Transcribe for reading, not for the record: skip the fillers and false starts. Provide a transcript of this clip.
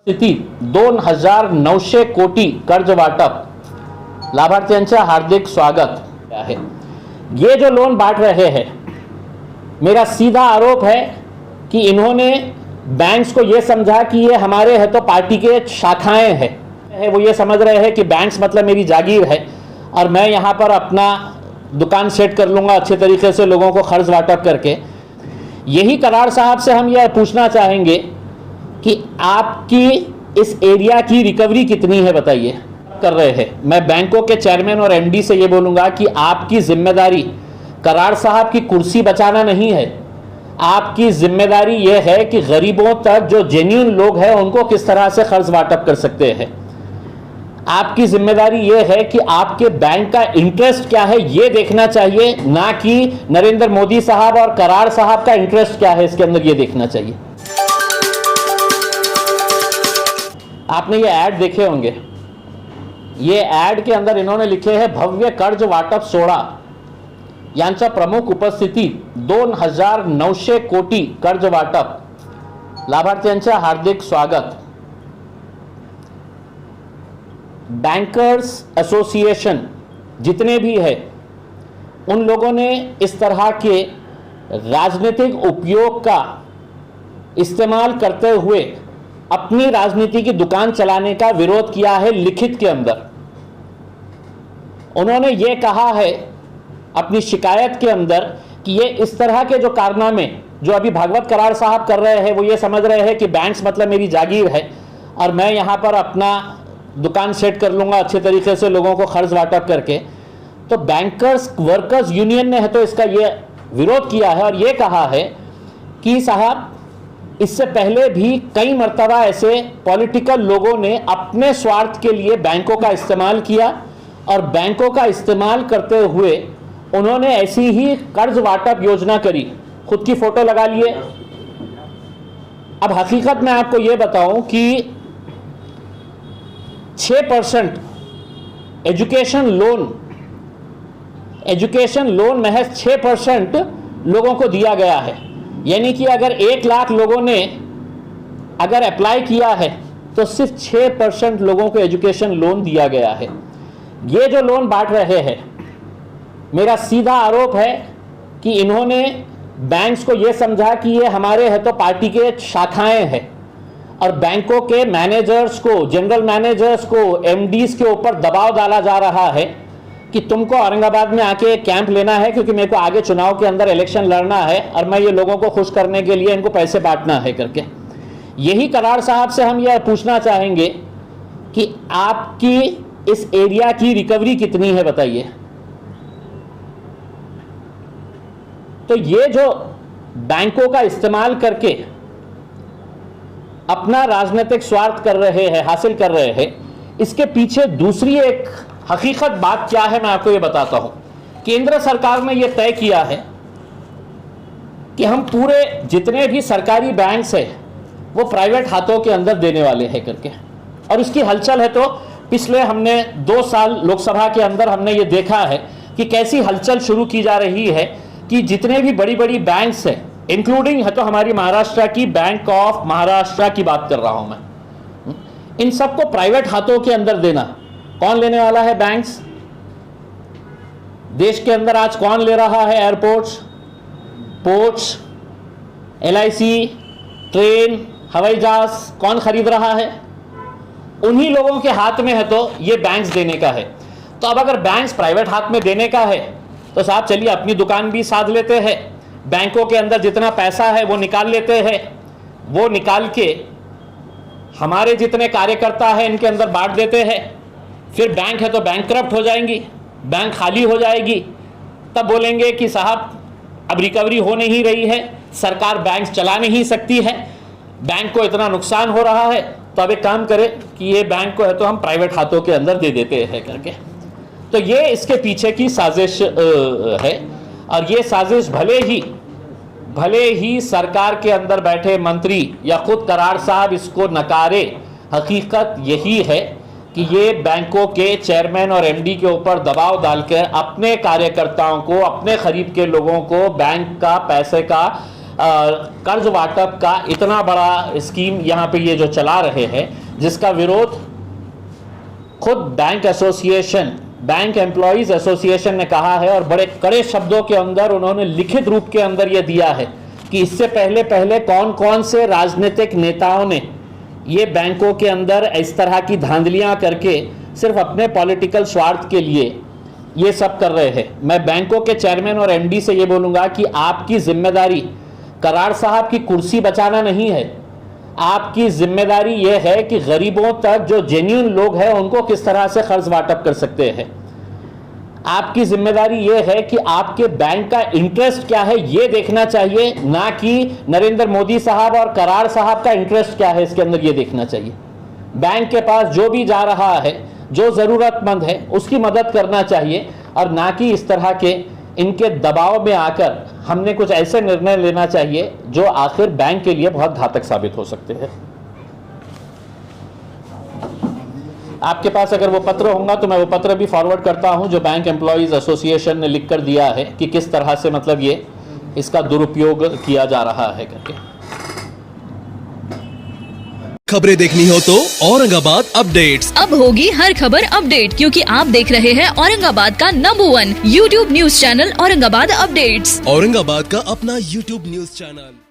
स्थिती 2,900 कोटी कर्ज वाटप लाभार्थ्यांचे हार्दिक स्वागत है। ये जो लोन बांट रहे हैं, मेरा सीधा आरोप है कि इन्होंने बैंक्स को ये समझा कि ये हमारे है तो पार्टी के शाखाएं हैं। वो ये समझ रहे हैं कि बैंक्स मतलब मेरी जागीर है और मैं यहाँ पर अपना दुकान सेट कर लूँगा अच्छे तरीके से लोगों को कर्ज वाटप करके। यही कराड़ साहब से हम यह पूछना चाहेंगे कि आपकी इस एरिया की रिकवरी कितनी है, बताइए। कर रहे हैं, मैं बैंकों के चेयरमैन और एमडी से ये बोलूँगा कि आपकी जिम्मेदारी कराड़ साहब की कुर्सी बचाना नहीं है। आपकी जिम्मेदारी यह है कि गरीबों तक जो जेन्युइन लोग हैं उनको किस तरह से कर्ज वाटप कर सकते हैं। आपकी जिम्मेदारी यह है कि आपके बैंक का इंटरेस्ट क्या है ये देखना चाहिए, ना कि नरेंद्र मोदी साहब और कराड़ साहब का इंटरेस्ट क्या है इसके अंदर ये देखना चाहिए। आपने ये ऐड देखे होंगे, ये ऐड के अंदर इन्होंने लिखे हैं भव्य कर्ज वाटप सोहळा यांच्या प्रमुख उपस्थिती 2,900 कोटी कर्ज वाटप लाभार्थ्यांचे हार्दिक स्वागत। बैंकर्स एसोसिएशन जितने भी है उन लोगों ने इस तरह के राजनीतिक उपयोग का इस्तेमाल करते हुए अपनी राजनीति की दुकान चलाने का विरोध किया है। लिखित के अंदर उन्होंने ये कहा है अपनी शिकायत के अंदर कि ये इस तरह के जो कारनामे जो अभी भागवत कराड़ साहब कर रहे हैं, वो ये समझ रहे हैं कि बैंक्स मतलब मेरी जागीर है और मैं यहाँ पर अपना दुकान सेट कर लूँगा अच्छे तरीके से लोगों को कर्ज वाटप करके। तो बैंकर्स वर्कर्स यूनियन ने है तो इसका ये विरोध किया है और ये कहा है कि साहब इससे पहले भी कई मर्तबा ऐसे पॉलिटिकल लोगों ने अपने स्वार्थ के लिए बैंकों का इस्तेमाल किया और बैंकों का इस्तेमाल करते हुए उन्होंने ऐसी ही कर्ज वाटप योजना करी। खुद की फोटो लगा लिए। अब हकीकत में आपको यह बताऊं कि 6% एजुकेशन लोन महज 6% लोगों को दिया गया है। यानी कि अगर 1 लाख लोगों ने अगर अप्लाई किया है तो सिर्फ 6% लोगों को एजुकेशन लोन दिया गया है। ये जो लोन बांट रहे हैं, मेरा सीधा आरोप है कि इन्होंने बैंक्स को ये समझा कि ये हमारे है तो पार्टी के शाखाएं हैं और बैंकों के मैनेजर्स को, जनरल मैनेजर्स को, एमडीज के ऊपर दबाव डाला जा रहा है कि तुमको औरंगाबाद में आके कैंप लेना है क्योंकि मेरे को आगे चुनाव के अंदर इलेक्शन लड़ना है और मैं ये लोगों को खुश करने के लिए इनको पैसे बांटना है करके। यही कराड़ साहब से हम यह पूछना चाहेंगे कि आपकी इस एरिया की रिकवरी कितनी है, बताइए। तो ये जो बैंकों का इस्तेमाल करके अपना राजनीतिक स्वार्थ कर रहे हैं, हासिल कर रहे हैं, इसके पीछे दूसरी एक हकीकत बात क्या है मैं आपको ये बताता हूं। केंद्र सरकार ने ये तय किया है कि हम पूरे जितने भी सरकारी बैंक्स हैं वो प्राइवेट हाथों के अंदर देने वाले हैं करके। और इसकी हलचल है तो पिछले हमने 2 साल लोकसभा के अंदर हमने ये देखा है कि कैसी हलचल शुरू की जा रही है कि जितने भी बड़ी बड़ी बैंक्स हैं, इंक्लूडिंग है तो हमारी महाराष्ट्र की बैंक ऑफ महाराष्ट्र की बात कर रहा हूं मैं, इन सबको प्राइवेट हाथों के अंदर देना। कौन लेने वाला है? बैंक्स। देश के अंदर आज कौन ले रहा है? एयरपोर्ट्स, पोर्ट्स, एलआईसी, ट्रेन, हवाई जहाज कौन खरीद रहा है? उन्हीं लोगों के हाथ में है तो ये बैंक्स देने का है। तो अब अगर बैंक्स प्राइवेट हाथ में देने का है तो साहब चलिए अपनी दुकान भी साध लेते हैं, बैंकों के अंदर जितना पैसा है वो निकाल लेते हैं, वो निकाल के हमारे जितने कार्यकर्ता हैं इनके अंदर बांट देते हैं। फिर बैंक है तो बैंकक्रप्ट हो जाएंगी, बैंक खाली हो जाएगी। तब बोलेंगे कि साहब अब रिकवरी हो नहीं रही है, सरकार बैंक चला नहीं सकती है, बैंक को इतना नुकसान हो रहा है, तो अब एक काम करें कि ये बैंक को है तो हम प्राइवेट हाथों के अंदर दे देते हैं करके। तो ये इसके पीछे की साजिश है और ये साजिश भले ही सरकार के अंदर बैठे मंत्री या खुद कराड़ साहब इसको नकारे, हकीकत यही है कि ये बैंकों के चेयरमैन और एमडी के ऊपर दबाव डालकर अपने कार्यकर्ताओं को, अपने करीब के लोगों को बैंक का पैसे का कर्ज वाटप का इतना बड़ा स्कीम यहाँ पे ये जो चला रहे हैं, जिसका विरोध खुद bank association, bank employees association ने कहा है और बड़े कड़े शब्दों के अंदर उन्होंने लिखित रूप के अंदर ये दिया है कि इससे पहले कौन कौन से राजनीतिक नेताओं ने ये बैंकों के अंदर इस तरह की धांधलियां करके सिर्फ अपने पॉलिटिकल स्वार्थ के लिए ये सब कर रहे हैं। मैं बैंकों के चेयरमैन और एमडी से ये बोलूँगा कि आपकी जिम्मेदारी करार साहब की कुर्सी बचाना नहीं है, आपकी जिम्मेदारी ये है कि गरीबों तक जो जेन्युइन लोग हैं उनको किस तरह से कर्ज वाटप कर सकते हैं। आपकी जिम्मेदारी ये है कि आपके बैंक का इंटरेस्ट क्या है ये देखना चाहिए, ना कि नरेंद्र मोदी साहब और करार साहब का इंटरेस्ट क्या है इसके अंदर ये देखना चाहिए। बैंक के पास जो भी जा रहा है, जो ज़रूरतमंद है उसकी मदद करना चाहिए, और ना कि इस तरह के इनके दबाव में आकर हमने कुछ ऐसे निर्णय लेना चाहिए जो आखिर बैंक के लिए बहुत घातक साबित हो सकते हैं। आपके पास अगर वो पत्र होगा तो मैं वो पत्र भी फॉरवर्ड करता हूं जो बैंक एम्प्लॉयज एसोसिएशन ने लिख कर दिया है कि किस तरह से मतलब ये इसका दुरुपयोग किया जा रहा है करके। खबरें देखनी हो तो औरंगाबाद अपडेट्स। अब होगी हर खबर अपडेट, क्योंकि आप देख रहे हैं औरंगाबाद का number 1 YouTube news channel Aurangabad updates. Aurangabad का अपना YouTube न्यूज चैनल।